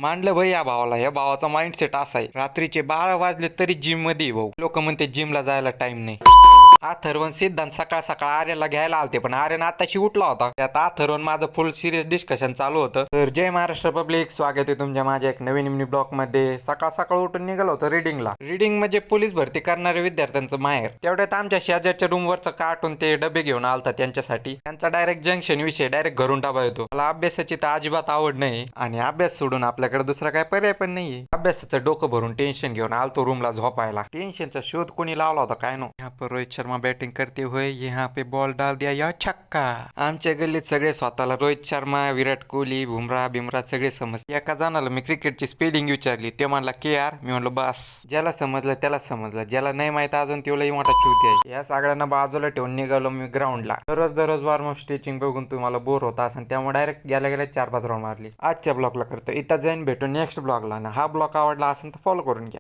मांडलं भाई या भावाला. या भावाचा माइंडसेट असा आहे, रात्रीचे 12 वाजले तरी जिम मध्ये भाऊ. लोक म्हणते जिमला जायला टाइम नाही. अथर्वण सिद्धांत सकाळ सकाळ आर्यनला घ्यायला आलते, पण आर्यन आताशी उठला होता. त्यात अथर्वण माझं फुल सिरियस डिस्कशन चालू होतं. तर जय महाराष्ट्र पब्लिक, स्वागत आहे तुमच्या माझ्या एक नवीन मिनी ब्लॉग मध्ये. सकाळ सकाळ उठून निघालो होतो रीडिंगला. रीडिंग म्हणजे पोलीस भरती करणाऱ्या विद्यार्थ्यांचं माहेर. तेवढ्यात आमच्या शेजारच्या रूमवरचं कार्टून ते डबे घेऊन आलता त्यांच्यासाठी. त्यांचा डायरेक्ट जंक्शन विषय, डायरेक्ट घरून डबा येतो. मला अभ्यासाची तर अजिबात आवड नाही, आणि अभ्यास सोडून आपल्याकडे दुसरा काय पर्याय पण नाहीये. अभ्यासाचं डोकं भरून टेन्शन घेऊन आलतो रूमला झोपायला. टेन्शनचा शोध कोणी लावला होता काय नो. यहाँ पर रोहित शर्मा बैटिंग करते हुए यहाँ पे बॉल डाल दिया या छक्का. आमच्या गल्लीत सगळे स्वतःला रोहित शर्मा, विराट कोहली, बुमराह सगळे समजते. एका जणाला मी क्रिकेटची स्पेलिंग विचारली, ते म्हणला KR. मी म्हणलो बस. ज्याला समजलं त्याला समजलं, ज्याला नाही माहित अजून तेवढाही मोठा चुती आहे. या सगळ्यांना बाजूला ठेवून निघालो मी ग्राउंडला. दररोज वॉर्मअप स्ट्रेचिंग बघून तुम्हाला बोर होता असेल, त्यामुळे डायरेक्ट गेल्या 4-5 राऊंड मारली. आजच्या ब्लॉगला करतो इथं जाईन, भेटू नेक्स्ट ब्लॉगला. ना हा ब्लॉग आवडला असेल तर फॉलो करून घ्या.